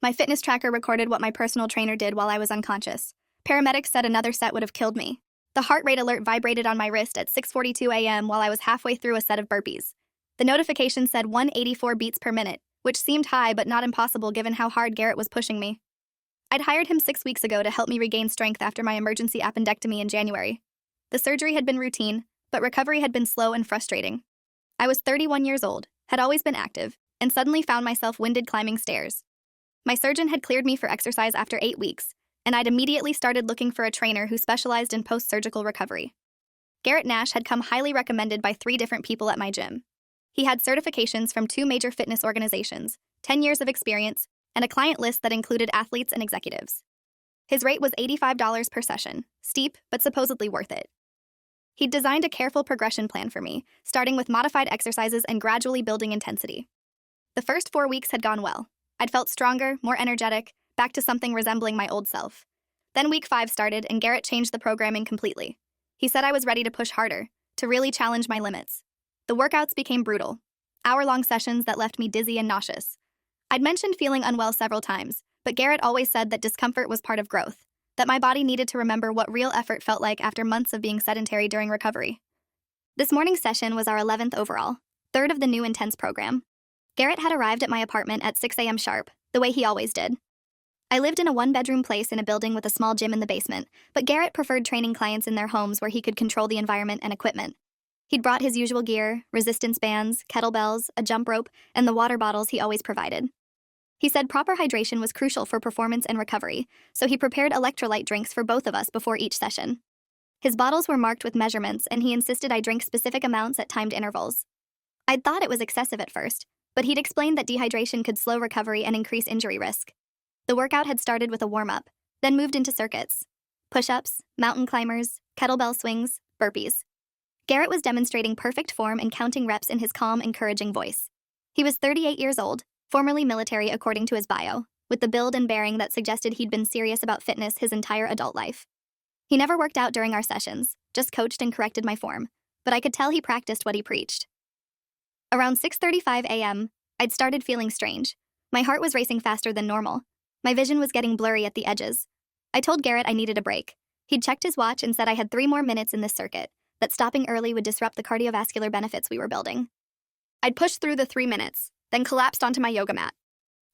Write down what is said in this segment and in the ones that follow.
My fitness tracker recorded what my personal trainer did while I was unconscious. Paramedics said another set would have killed me. The heart rate alert vibrated on my wrist at 6:42 a.m. while I was halfway through a set of burpees. The notification said 184 beats per minute, which seemed high but not impossible given how hard Garrett was pushing me. I'd hired him 6 weeks ago to help me regain strength after my emergency appendectomy in January. The surgery had been routine, but recovery had been slow and frustrating. I was 31 years old, had always been active, and suddenly found myself winded climbing stairs. My surgeon had cleared me for exercise after 8 weeks, and I'd immediately started looking for a trainer who specialized in post-surgical recovery. Garrett Nash had come highly recommended by 3 different people at my gym. He had certifications from 2 major fitness organizations, 10 years of experience, and a client list that included athletes and executives. His rate was $85 per session, steep but supposedly worth it. He'd designed a careful progression plan for me, starting with modified exercises and gradually building intensity. The first 4 weeks had gone well. I'd felt stronger, more energetic, back to something resembling my old self. Then week 5 started and Garrett changed the programming completely. He said I was ready to push harder, to really challenge my limits. The workouts became brutal, hour-long sessions that left me dizzy and nauseous. I'd mentioned feeling unwell several times, but Garrett always said that discomfort was part of growth, that my body needed to remember what real effort felt like after months of being sedentary during recovery. This morning's session was our 11th overall, 3rd of the new intense program. Garrett had arrived at my apartment at 6 a.m. sharp, the way he always did. I lived in a 1-bedroom place in a building with a small gym in the basement, but Garrett preferred training clients in their homes where he could control the environment and equipment. He'd brought his usual gear, resistance bands, kettlebells, a jump rope, and the water bottles he always provided. He said proper hydration was crucial for performance and recovery, so he prepared electrolyte drinks for both of us before each session. His bottles were marked with measurements, and he insisted I drink specific amounts at timed intervals. I'd thought it was excessive at first, but he'd explained that dehydration could slow recovery and increase injury risk. The workout had started with a warm-up, then moved into circuits. Push-ups, mountain climbers, kettlebell swings, burpees. Garrett was demonstrating perfect form and counting reps in his calm, encouraging voice. He was 38 years old, formerly military according to his bio, with the build and bearing that suggested he'd been serious about fitness his entire adult life. He never worked out during our sessions, just coached and corrected my form, but I could tell he practiced what he preached. Around 6:35 a.m., I'd started feeling strange. My heart was racing faster than normal. My vision was getting blurry at the edges. I told Garrett I needed a break. He'd checked his watch and said I had 3 more minutes in this circuit, that stopping early would disrupt the cardiovascular benefits we were building. I'd pushed through the 3 minutes, then collapsed onto my yoga mat.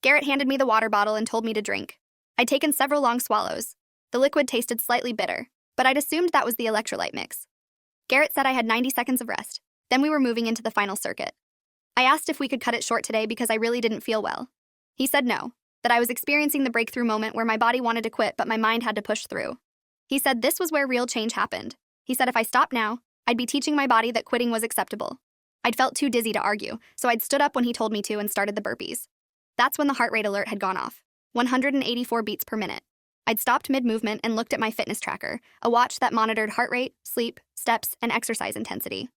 Garrett handed me the water bottle and told me to drink. I'd taken several long swallows. The liquid tasted slightly bitter, but I'd assumed that was the electrolyte mix. Garrett said I had 90 seconds of rest. Then we were moving into the final circuit. I asked if we could cut it short today because I really didn't feel well. He said no, that I was experiencing the breakthrough moment where my body wanted to quit but my mind had to push through. He said this was where real change happened. He said if I stopped now, I'd be teaching my body that quitting was acceptable. I'd felt too dizzy to argue, so I'd stood up when he told me to and started the burpees. That's when the heart rate alert had gone off, 184 beats per minute. I'd stopped mid-movement and looked at my fitness tracker, a watch that monitored heart rate, sleep, steps, and exercise intensity.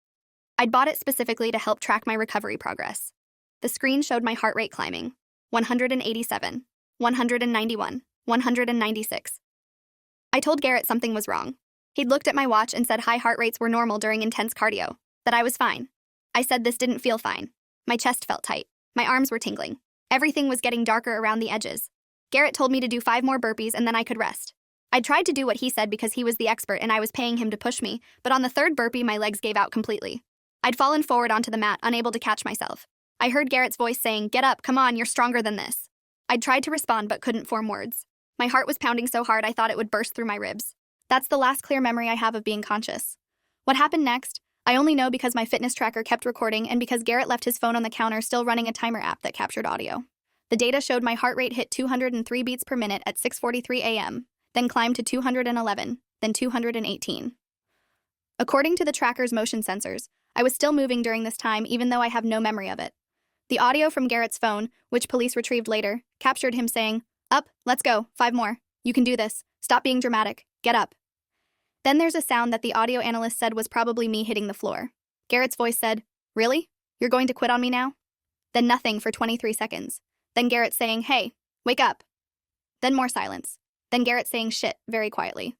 I'd bought it specifically to help track my recovery progress. The screen showed my heart rate climbing, 187, 191, 196. I told Garrett something was wrong. He'd looked at my watch and said high heart rates were normal during intense cardio, that I was fine. I said this didn't feel fine. My chest felt tight. My arms were tingling. Everything was getting darker around the edges. Garrett told me to do 5 more burpees and then I could rest. I tried to do what he said because he was the expert and I was paying him to push me, but on the 3rd burpee my legs gave out completely. I'd fallen forward onto the mat, unable to catch myself. I heard Garrett's voice saying, "Get up, come on, you're stronger than this." I'd tried to respond but couldn't form words. My heart was pounding so hard I thought it would burst through my ribs. That's the last clear memory I have of being conscious. What happened next? I only know because my fitness tracker kept recording and because Garrett left his phone on the counter still running a timer app that captured audio. The data showed my heart rate hit 203 beats per minute at 6:43 a.m., then climbed to 211, then 218. According to the tracker's motion sensors, I was still moving during this time even though I have no memory of it. The audio from Garrett's phone, which police retrieved later, captured him saying, "Up, let's go, 5 more. You can do this. Stop being dramatic. Get up." Then there's a sound that the audio analyst said was probably me hitting the floor. Garrett's voice said, "Really? You're going to quit on me now?" Then nothing for 23 seconds. Then Garrett saying, "Hey, wake up." Then more silence. Then Garrett saying shit very quietly.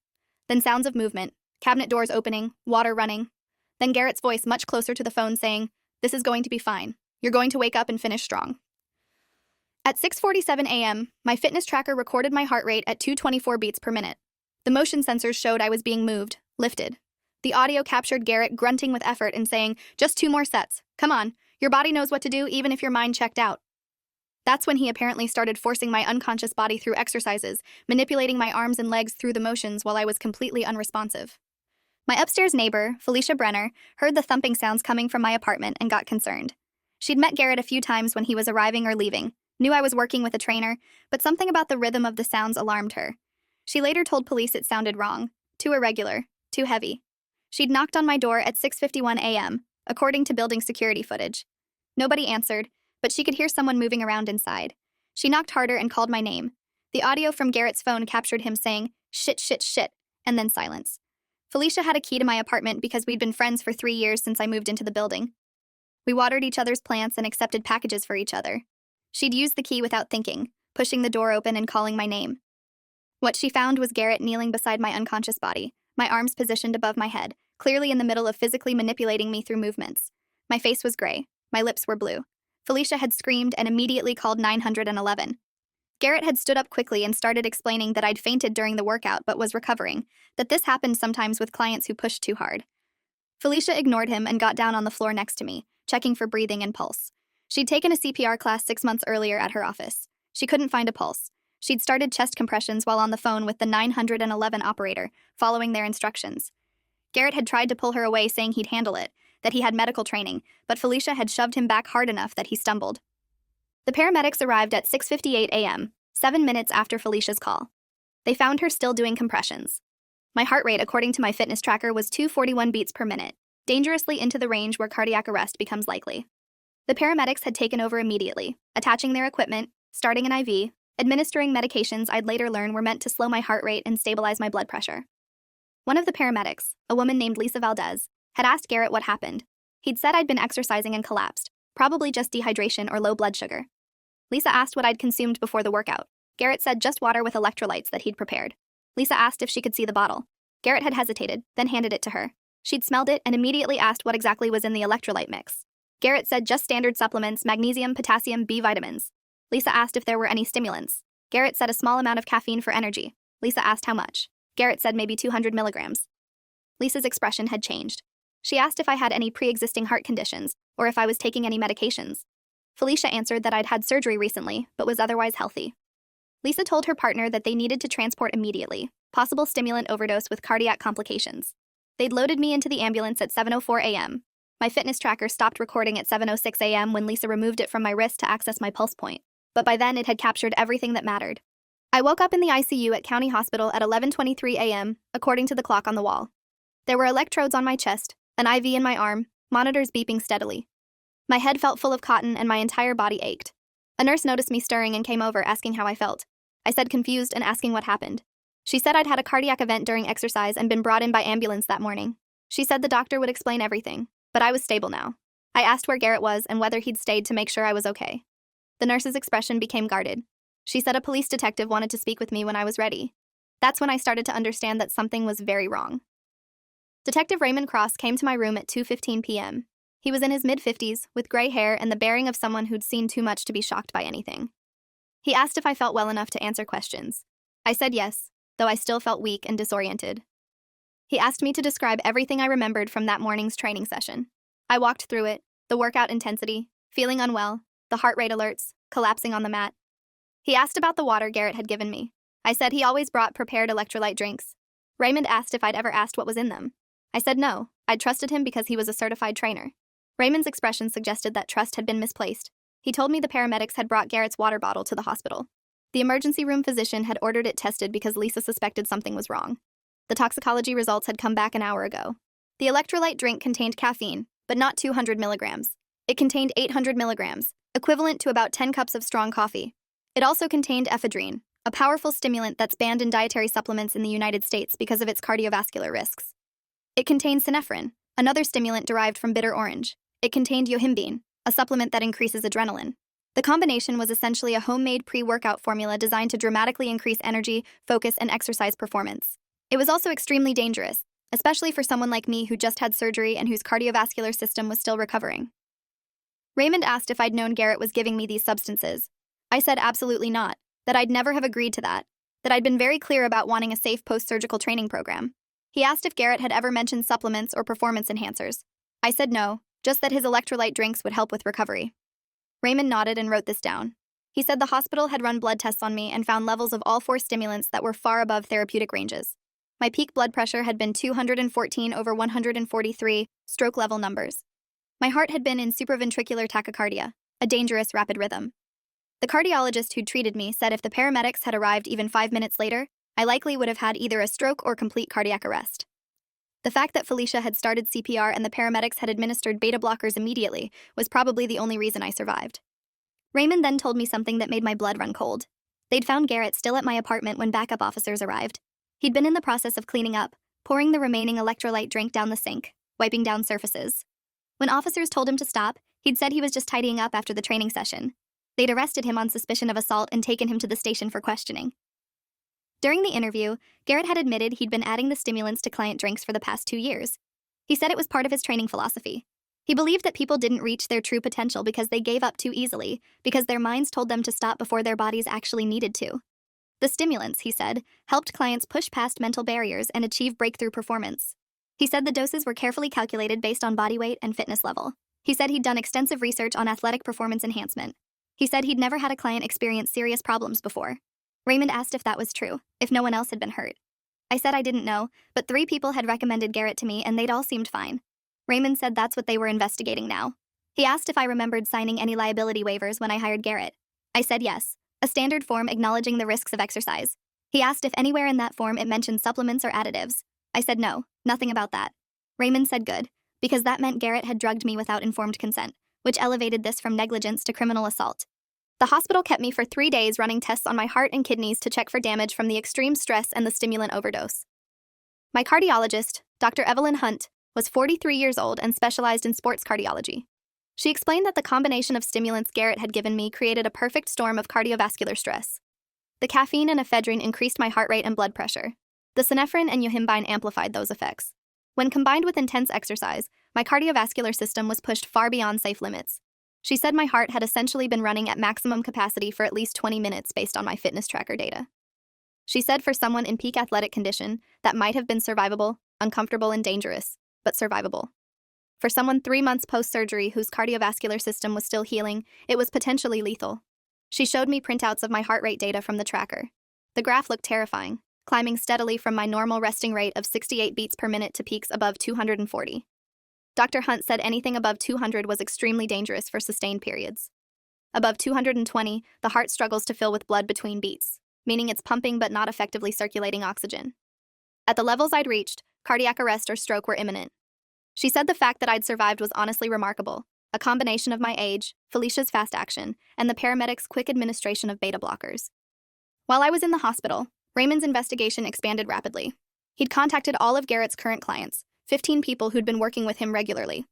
Then sounds of movement, cabinet doors opening, water running. Then Garrett's voice much closer to the phone saying, "This is going to be fine. You're going to wake up and finish strong." At 6:47 a.m., my fitness tracker recorded my heart rate at 224 beats per minute. The motion sensors showed I was being moved, lifted. The audio captured Garrett grunting with effort and saying, "Just 2 more sets. Come on, your body knows what to do even if your mind checked out." That's when he apparently started forcing my unconscious body through exercises, manipulating my arms and legs through the motions while I was completely unresponsive. My upstairs neighbor, Felicia Brenner, heard the thumping sounds coming from my apartment and got concerned. She'd met Garrett a few times when he was arriving or leaving, knew I was working with a trainer, but something about the rhythm of the sounds alarmed her. She later told police it sounded wrong, too irregular, too heavy. She'd knocked on my door at 6:51 a.m., according to building security footage. Nobody answered, but she could hear someone moving around inside. She knocked harder and called my name. The audio from Garrett's phone captured him saying, "Shit, shit, shit," and then silence. Felicia had a key to my apartment because we'd been friends for 3 years since I moved into the building. We watered each other's plants and accepted packages for each other. She'd used the key without thinking, pushing the door open and calling my name. What she found was Garrett kneeling beside my unconscious body, my arms positioned above my head, clearly in the middle of physically manipulating me through movements. My face was gray. My lips were blue. Felicia had screamed and immediately called 911. Garrett had stood up quickly and started explaining that I'd fainted during the workout but was recovering, that this happened sometimes with clients who pushed too hard. Felicia ignored him and got down on the floor next to me, checking for breathing and pulse. She'd taken a CPR class 6 months earlier at her office. She couldn't find a pulse. She'd started chest compressions while on the phone with the 911 operator, following their instructions. Garrett had tried to pull her away, saying he'd handle it, that he had medical training, but Felicia had shoved him back hard enough that he stumbled. The paramedics arrived at 6:58 a.m., 7 minutes after Felicia's call. They found her still doing compressions. My heart rate, according to my fitness tracker, was 241 beats per minute, dangerously into the range where cardiac arrest becomes likely. The paramedics had taken over immediately, attaching their equipment, starting an IV, administering medications I'd later learn were meant to slow my heart rate and stabilize my blood pressure. One of the paramedics, a woman named Lisa Valdez, had asked Garrett what happened. He'd said I'd been exercising and collapsed, probably just dehydration or low blood sugar. Lisa asked what I'd consumed before the workout. Garrett said just water with electrolytes that he'd prepared. Lisa asked if she could see the bottle. Garrett had hesitated, then handed it to her. She'd smelled it and immediately asked what exactly was in the electrolyte mix. Garrett said just standard supplements, magnesium, potassium, B vitamins. Lisa asked if there were any stimulants. Garrett said a small amount of caffeine for energy. Lisa asked how much. Garrett said maybe 200 milligrams. Lisa's expression had changed. She asked if I had any pre-existing heart conditions, or if I was taking any medications. Felicia answered that I'd had surgery recently, but was otherwise healthy. Lisa told her partner that they needed to transport immediately, possible stimulant overdose with cardiac complications. They'd loaded me into the ambulance at 7:04 a.m. My fitness tracker stopped recording at 7:06 a.m. when Lisa removed it from my wrist to access my pulse point, but by then it had captured everything that mattered. I woke up in the ICU at County Hospital at 11:23 a.m., according to the clock on the wall. There were electrodes on my chest, an IV in my arm, monitors beeping steadily. My head felt full of cotton and my entire body ached. A nurse noticed me stirring and came over asking how I felt. I said confused and asking what happened. She said I'd had a cardiac event during exercise and been brought in by ambulance that morning. She said the doctor would explain everything, but I was stable now. I asked where Garrett was and whether he'd stayed to make sure I was okay. The nurse's expression became guarded. She said a police detective wanted to speak with me when I was ready. That's when I started to understand that something was very wrong. Detective Raymond Cross came to my room at 2:15 p.m. He was in his mid-50s, with gray hair and the bearing of someone who'd seen too much to be shocked by anything. He asked if I felt well enough to answer questions. I said yes, though I still felt weak and disoriented. He asked me to describe everything I remembered from that morning's training session. I walked through it, the workout intensity, feeling unwell, the heart rate alerts, collapsing on the mat. He asked about the water Garrett had given me. I said he always brought prepared electrolyte drinks. Raymond asked if I'd ever asked what was in them. I said no, I'd trusted him because he was a certified trainer. Raymond's expression suggested that trust had been misplaced. He told me the paramedics had brought Garrett's water bottle to the hospital. The emergency room physician had ordered it tested because Lisa suspected something was wrong. The toxicology results had come back an hour ago. The electrolyte drink contained caffeine, but not 200 milligrams. It contained 800 milligrams, equivalent to about 10 cups of strong coffee. It also contained ephedrine, a powerful stimulant that's banned in dietary supplements in the United States because of its cardiovascular risks. It contained synephrine, another stimulant derived from bitter orange. It contained yohimbine, a supplement that increases adrenaline. The combination was essentially a homemade pre-workout formula designed to dramatically increase energy, focus, and exercise performance. It was also extremely dangerous, especially for someone like me who just had surgery and whose cardiovascular system was still recovering. Raymond asked if I'd known Garrett was giving me these substances. I said absolutely not, that I'd never have agreed to that I'd been very clear about wanting a safe post-surgical training program. He asked if Garrett had ever mentioned supplements or performance enhancers. I said no, just that his electrolyte drinks would help with recovery. Raymond nodded and wrote this down. He said the hospital had run blood tests on me and found levels of all 4 stimulants that were far above therapeutic ranges. My peak blood pressure had been 214 over 143 stroke level numbers. My heart had been in supraventricular tachycardia, a dangerous rapid rhythm. The cardiologist who'd treated me said if the paramedics had arrived even 5 minutes later, I likely would have had either a stroke or complete cardiac arrest. The fact that Felicia had started CPR and the paramedics had administered beta blockers immediately was probably the only reason I survived. Raymond then told me something that made my blood run cold. They'd found Garrett still at my apartment when backup officers arrived. He'd been in the process of cleaning up, pouring the remaining electrolyte drink down the sink, wiping down surfaces. When officers told him to stop, he'd said he was just tidying up after the training session. They'd arrested him on suspicion of assault and taken him to the station for questioning. During the interview, Garrett had admitted he'd been adding the stimulants to client drinks for the past 2 years. He said it was part of his training philosophy. He believed that people didn't reach their true potential because they gave up too easily, because their minds told them to stop before their bodies actually needed to. The stimulants, he said, helped clients push past mental barriers and achieve breakthrough performance. He said the doses were carefully calculated based on body weight and fitness level. He said he'd done extensive research on athletic performance enhancement. He said he'd never had a client experience serious problems before. Raymond asked if that was true, if no one else had been hurt. I said I didn't know, but 3 people had recommended Garrett to me and they'd all seemed fine. Raymond said that's what they were investigating now. He asked if I remembered signing any liability waivers when I hired Garrett. I said yes, a standard form acknowledging the risks of exercise. He asked if anywhere in that form it mentioned supplements or additives. I said no, nothing about that. Raymond said good, because that meant Garrett had drugged me without informed consent, which elevated this from negligence to criminal assault. The hospital kept me for 3 days running tests on my heart and kidneys to check for damage from the extreme stress and the stimulant overdose. My cardiologist, Dr. Evelyn Hunt, was 43 years old and specialized in sports cardiology. She explained that the combination of stimulants Garrett had given me created a perfect storm of cardiovascular stress. The caffeine and ephedrine increased my heart rate and blood pressure. The synephrine and yohimbine amplified those effects. When combined with intense exercise, my cardiovascular system was pushed far beyond safe limits. She said my heart had essentially been running at maximum capacity for at least 20 minutes based on my fitness tracker data. She said for someone in peak athletic condition, that might have been survivable, uncomfortable, and dangerous, but survivable. For someone 3 months post-surgery whose cardiovascular system was still healing, it was potentially lethal. She showed me printouts of my heart rate data from the tracker. The graph looked terrifying, climbing steadily from my normal resting rate of 68 beats per minute to peaks above 240. Dr. Hunt said anything above 200 was extremely dangerous for sustained periods. Above 220, the heart struggles to fill with blood between beats, meaning it's pumping but not effectively circulating oxygen. At the levels I'd reached, cardiac arrest or stroke were imminent. She said the fact that I'd survived was honestly remarkable, a combination of my age, Felicia's fast action, and the paramedics' quick administration of beta blockers. While I was in the hospital, Raymond's investigation expanded rapidly. He'd contacted all of Garrett's current clients, 15 people who'd been working with him regularly.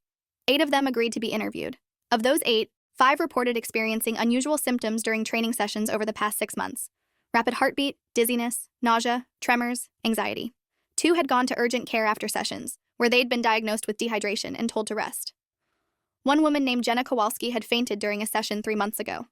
8 of them agreed to be interviewed. Of those 8, 5 reported experiencing unusual symptoms during training sessions over the past 6 months. Rapid heartbeat, dizziness, nausea, tremors, anxiety. 2 had gone to urgent care after sessions, where they'd been diagnosed with dehydration and told to rest. 1 woman named Jenna Kowalski had fainted during a session 3 months ago.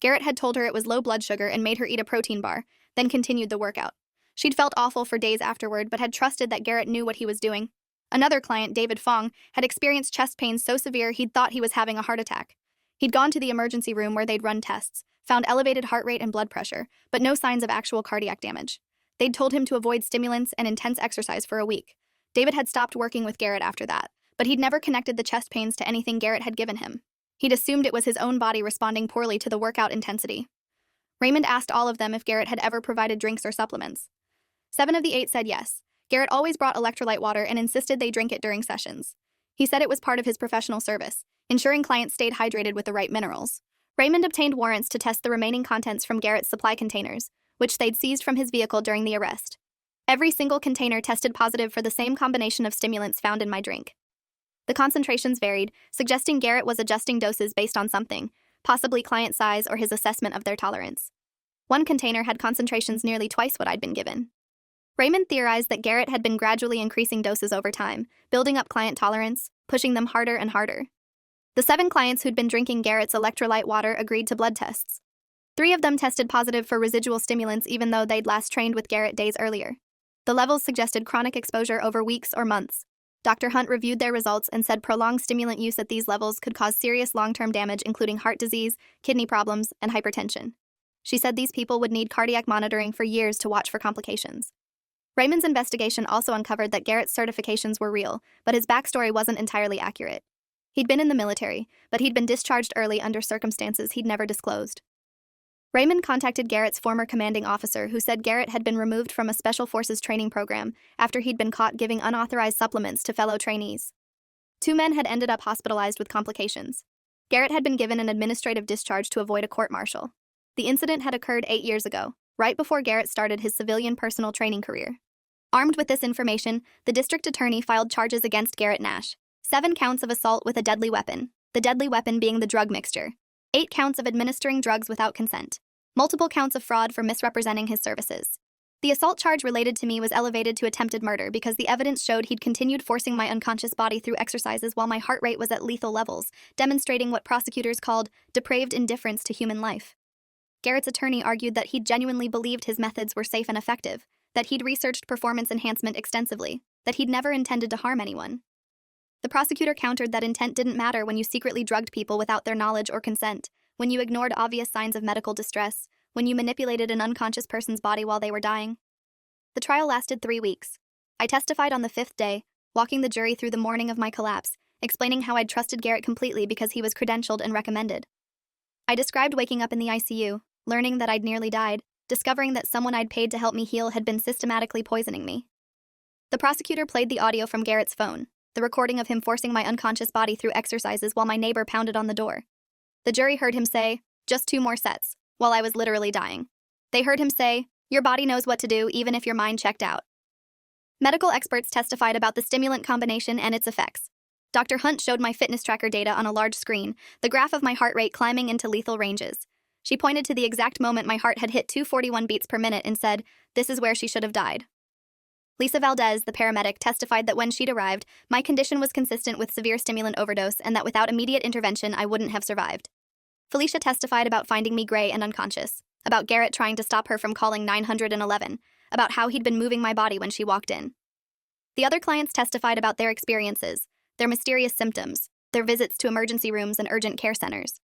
Garrett had told her it was low blood sugar and made her eat a protein bar, then continued the workout. She'd felt awful for days afterward, but had trusted that Garrett knew what he was doing. Another client, David Fong, had experienced chest pains so severe he'd thought he was having a heart attack. He'd gone to the emergency room where they'd run tests, found elevated heart rate and blood pressure, but no signs of actual cardiac damage. They'd told him to avoid stimulants and intense exercise for a week. David had stopped working with Garrett after that, but he'd never connected the chest pains to anything Garrett had given him. He'd assumed it was his own body responding poorly to the workout intensity. Raymond asked all of them if Garrett had ever provided drinks or supplements. 7 of the 8 said yes. Garrett always brought electrolyte water and insisted they drink it during sessions. He said it was part of his professional service, ensuring clients stayed hydrated with the right minerals. Raymond obtained warrants to test the remaining contents from Garrett's supply containers, which they'd seized from his vehicle during the arrest. Every single container tested positive for the same combination of stimulants found in my drink. The concentrations varied, suggesting Garrett was adjusting doses based on something, possibly client size or his assessment of their tolerance. 1 container had concentrations nearly twice what I'd been given. Raymond theorized that Garrett had been gradually increasing doses over time, building up client tolerance, pushing them harder and harder. The 7 clients who'd been drinking Garrett's electrolyte water agreed to blood tests. 3 of them tested positive for residual stimulants even though they'd last trained with Garrett days earlier. The levels suggested chronic exposure over weeks or months. Dr. Hunt reviewed their results and said prolonged stimulant use at these levels could cause serious long-term damage including heart disease, kidney problems, and hypertension. She said these people would need cardiac monitoring for years to watch for complications. Raymond's investigation also uncovered that Garrett's certifications were real, but his backstory wasn't entirely accurate. He'd been in the military, but he'd been discharged early under circumstances he'd never disclosed. Raymond contacted Garrett's former commanding officer who said Garrett had been removed from a Special Forces training program after he'd been caught giving unauthorized supplements to fellow trainees. 2 men had ended up hospitalized with complications. Garrett had been given an administrative discharge to avoid a court-martial. The incident had occurred 8 years ago, right before Garrett started his civilian personal training career. Armed with this information, the district attorney filed charges against Garrett Nash. 7 counts of assault with a deadly weapon, the deadly weapon being the drug mixture. 8 counts of administering drugs without consent. Multiple counts of fraud for misrepresenting his services. The assault charge related to me was elevated to attempted murder because the evidence showed he'd continued forcing my unconscious body through exercises while my heart rate was at lethal levels, demonstrating what prosecutors called depraved indifference to human life. Garrett's attorney argued that he'd genuinely believed his methods were safe and effective, that he'd researched performance enhancement extensively, that he'd never intended to harm anyone. The prosecutor countered that intent didn't matter when you secretly drugged people without their knowledge or consent, when you ignored obvious signs of medical distress, when you manipulated an unconscious person's body while they were dying. The trial lasted 3 weeks. I testified on the 5th day, walking the jury through the morning of my collapse, explaining how I'd trusted Garrett completely because he was credentialed and recommended. I described waking up in the ICU, learning that I'd nearly died, discovering that someone I'd paid to help me heal had been systematically poisoning me. The prosecutor played the audio from Garrett's phone, the recording of him forcing my unconscious body through exercises while my neighbor pounded on the door. The jury heard him say, "Just 2 more sets," while I was literally dying. They heard him say, "Your body knows what to do even if your mind checked out." Medical experts testified about the stimulant combination and its effects. Dr. Hunt showed my fitness tracker data on a large screen, the graph of my heart rate climbing into lethal ranges. She pointed to the exact moment my heart had hit 241 beats per minute and said, "This is where she should have died." Lisa Valdez, the paramedic, testified that when she'd arrived, my condition was consistent with severe stimulant overdose and that without immediate intervention I wouldn't have survived. Felicia testified about finding me gray and unconscious, about Garrett trying to stop her from calling 911, about how he'd been moving my body when she walked in. The other clients testified about their experiences, their mysterious symptoms, their visits to emergency rooms and urgent care centers.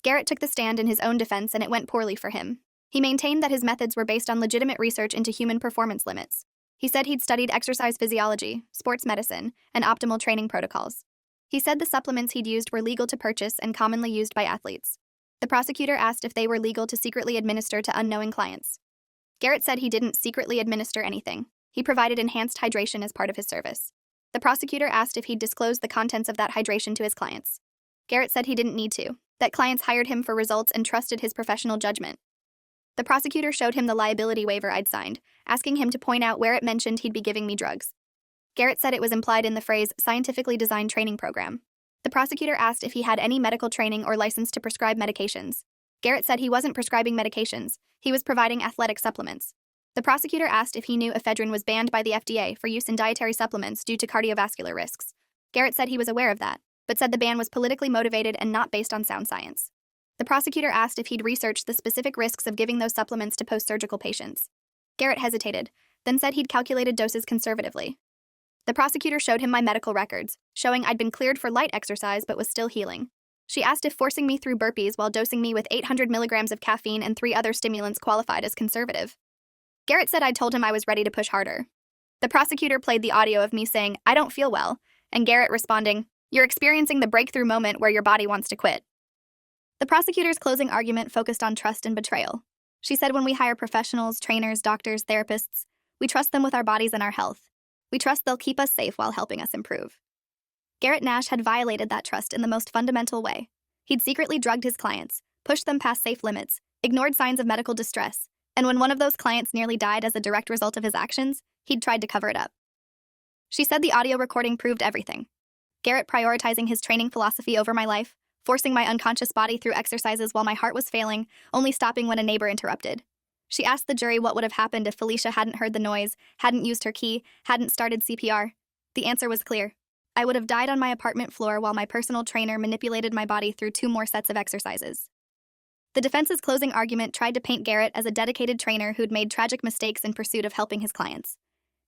Garrett took the stand in his own defense and it went poorly for him. He maintained that his methods were based on legitimate research into human performance limits. He said he'd studied exercise physiology, sports medicine, and optimal training protocols. He said the supplements he'd used were legal to purchase and commonly used by athletes. The prosecutor asked if they were legal to secretly administer to unknowing clients. Garrett said he didn't secretly administer anything. He provided enhanced hydration as part of his service. The prosecutor asked if he'd disclosed the contents of that hydration to his clients. Garrett said he didn't need to, that clients hired him for results and trusted his professional judgment. The prosecutor showed him the liability waiver I'd signed, asking him to point out where it mentioned he'd be giving me drugs. Garrett said it was implied in the phrase scientifically designed training program. The prosecutor asked if he had any medical training or license to prescribe medications. Garrett said he wasn't prescribing medications, he was providing athletic supplements. The prosecutor asked if he knew ephedrine was banned by the FDA for use in dietary supplements due to cardiovascular risks. Garrett said he was aware of that, but said the ban was politically motivated and not based on sound science. The prosecutor asked if he'd researched the specific risks of giving those supplements to post-surgical patients. Garrett hesitated, then said he'd calculated doses conservatively. The prosecutor showed him my medical records, showing I'd been cleared for light exercise but was still healing. She asked if forcing me through burpees while dosing me with 800 milligrams of caffeine and 3 other stimulants qualified as conservative. Garrett said I'd told him I was ready to push harder. The prosecutor played the audio of me saying, "I don't feel well," and Garrett responding, "You're experiencing the breakthrough moment where your body wants to quit." The prosecutor's closing argument focused on trust and betrayal. She said when we hire professionals, trainers, doctors, therapists, we trust them with our bodies and our health. We trust they'll keep us safe while helping us improve. Garrett Nash had violated that trust in the most fundamental way. He'd secretly drugged his clients, pushed them past safe limits, ignored signs of medical distress, and when one of those clients nearly died as a direct result of his actions, he'd tried to cover it up. She said the audio recording proved everything. Garrett prioritizing his training philosophy over my life, forcing my unconscious body through exercises while my heart was failing, only stopping when a neighbor interrupted. She asked the jury what would have happened if Felicia hadn't heard the noise, hadn't used her key, hadn't started CPR. The answer was clear. I would have died on my apartment floor while my personal trainer manipulated my body through 2 more sets of exercises. The defense's closing argument tried to paint Garrett as a dedicated trainer who'd made tragic mistakes in pursuit of helping his clients.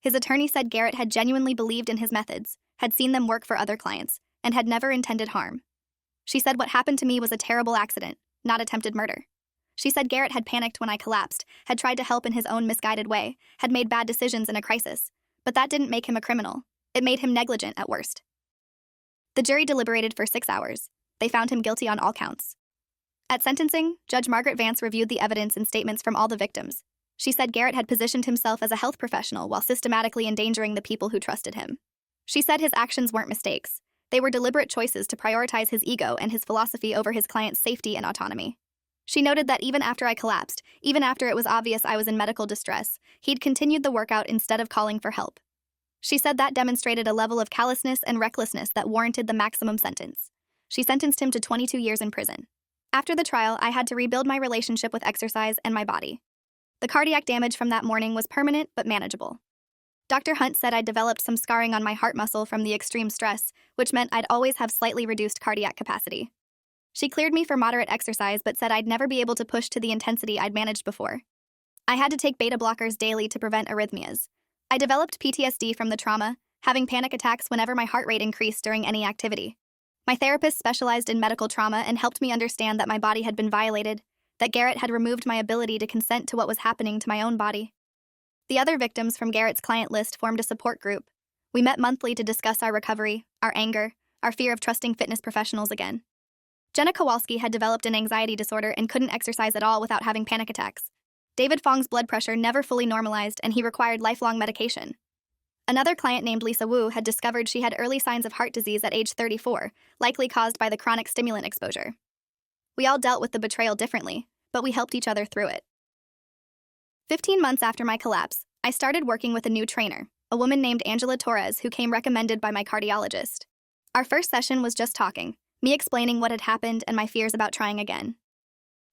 His attorney said Garrett had genuinely believed in his methods, had seen them work for other clients, and had never intended harm. She said what happened to me was a terrible accident, not attempted murder. She said Garrett had panicked when I collapsed, had tried to help in his own misguided way, had made bad decisions in a crisis, but that didn't make him a criminal. It made him negligent at worst. The jury deliberated for 6 hours. They found him guilty on all counts. At sentencing, Judge Margaret Vance reviewed the evidence and statements from all the victims. She said Garrett had positioned himself as a health professional while systematically endangering the people who trusted him. She said his actions weren't mistakes. They were deliberate choices to prioritize his ego and his philosophy over his client's safety and autonomy. She noted that even after I collapsed, even after it was obvious I was in medical distress, he'd continued the workout instead of calling for help. She said that demonstrated a level of callousness and recklessness that warranted the maximum sentence. She sentenced him to 22 years in prison. After the trial, I had to rebuild my relationship with exercise and my body. The cardiac damage from that morning was permanent but manageable. Dr. Hunt said I'd developed some scarring on my heart muscle from the extreme stress, which meant I'd always have slightly reduced cardiac capacity. She cleared me for moderate exercise but said I'd never be able to push to the intensity I'd managed before. I had to take beta blockers daily to prevent arrhythmias. I developed PTSD from the trauma, having panic attacks whenever my heart rate increased during any activity. My therapist specialized in medical trauma and helped me understand that my body had been violated, that Garrett had removed my ability to consent to what was happening to my own body. The other victims from Garrett's client list formed a support group. We met monthly to discuss our recovery, our anger, our fear of trusting fitness professionals again. Jenna Kowalski had developed an anxiety disorder and couldn't exercise at all without having panic attacks. David Fong's blood pressure never fully normalized and he required lifelong medication. Another client named Lisa Wu had discovered she had early signs of heart disease at age 34, likely caused by the chronic stimulant exposure. We all dealt with the betrayal differently, but we helped each other through it. 15 months after my collapse, I started working with a new trainer, a woman named Angela Torres who came recommended by my cardiologist. Our first session was just talking, me explaining what had happened and my fears about trying again.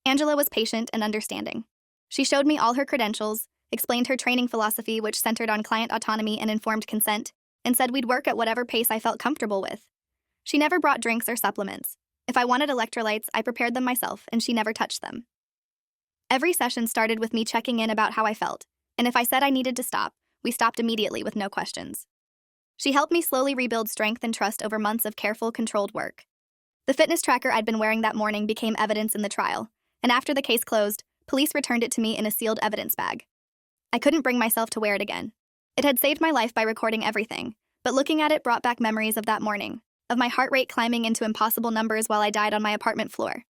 Angela was patient and understanding. She showed me all her credentials, explained her training philosophy which centered on client autonomy and informed consent, and said we'd work at whatever pace I felt comfortable with. She never brought drinks or supplements. If I wanted electrolytes, I prepared them myself, and she never touched them. Every session started with me checking in about how I felt, and if I said I needed to stop, we stopped immediately with no questions. She helped me slowly rebuild strength and trust over months of careful, controlled work. The fitness tracker I'd been wearing that morning became evidence in the trial, and after the case closed, police returned it to me in a sealed evidence bag. I couldn't bring myself to wear it again. It had saved my life by recording everything, but looking at it brought back memories of that morning, of my heart rate climbing into impossible numbers while I died on my apartment floor.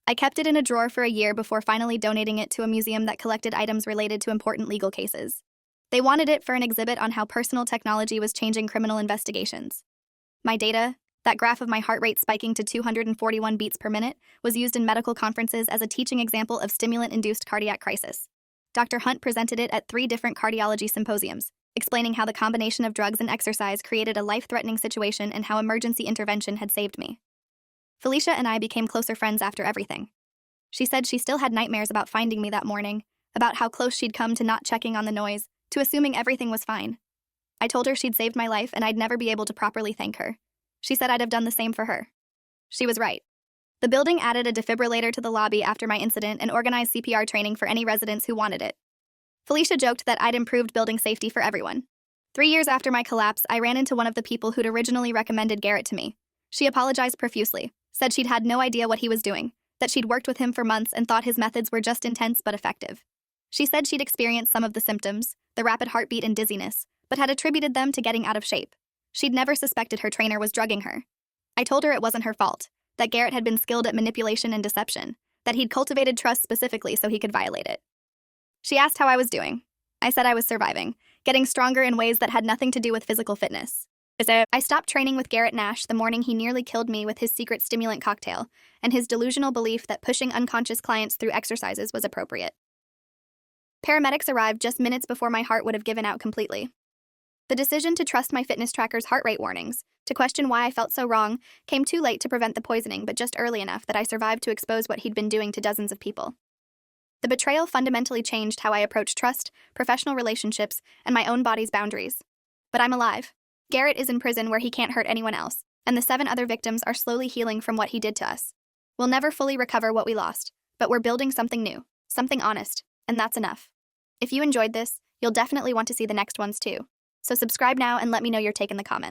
I kept it in a drawer for a year before finally donating it to a museum that collected items related to important legal cases. They wanted it for an exhibit on how personal technology was changing criminal investigations. My data, that graph of my heart rate spiking to 241 beats per minute, was used in medical conferences as a teaching example of stimulant-induced cardiac crisis. Dr. Hunt presented it at 3 different cardiology symposiums, explaining how the combination of drugs and exercise created a life-threatening situation and how emergency intervention had saved me. Felicia and I became closer friends after everything. She said she still had nightmares about finding me that morning, about how close she'd come to not checking on the noise, to assuming everything was fine. I told her she'd saved my life and I'd never be able to properly thank her. She said I'd have done the same for her. She was right. The building added a defibrillator to the lobby after my incident and organized CPR training for any residents who wanted it. Felicia joked that I'd improved building safety for everyone. 3 years after my collapse, I ran into one of the people who'd originally recommended Garrett to me. She apologized profusely, said she'd had no idea what he was doing, that she'd worked with him for months and thought his methods were just intense but effective. She said she'd experienced some of the symptoms, the rapid heartbeat and dizziness, but had attributed them to getting out of shape. She'd never suspected her trainer was drugging her. I told her it wasn't her fault, that Garrett had been skilled at manipulation and deception, that he'd cultivated trust specifically so he could violate it. She asked how I was doing. I said I was surviving, getting stronger in ways that had nothing to do with physical fitness. I stopped training with Garrett Nash the morning he nearly killed me with his secret stimulant cocktail and his delusional belief that pushing unconscious clients through exercises was appropriate. Paramedics arrived just minutes before my heart would have given out completely. The decision to trust my fitness tracker's heart rate warnings, to question why I felt so wrong, came too late to prevent the poisoning but just early enough that I survived to expose what he'd been doing to dozens of people. The betrayal fundamentally changed how I approach trust, professional relationships, and my own body's boundaries. But I'm alive. Garrett is in prison where he can't hurt anyone else, and the 7 other victims are slowly healing from what he did to us. We'll never fully recover what we lost, But we're building something new, something honest, and that's enough. If you enjoyed this, you'll definitely want to see the next ones too. So subscribe now and let me know your take in the comments.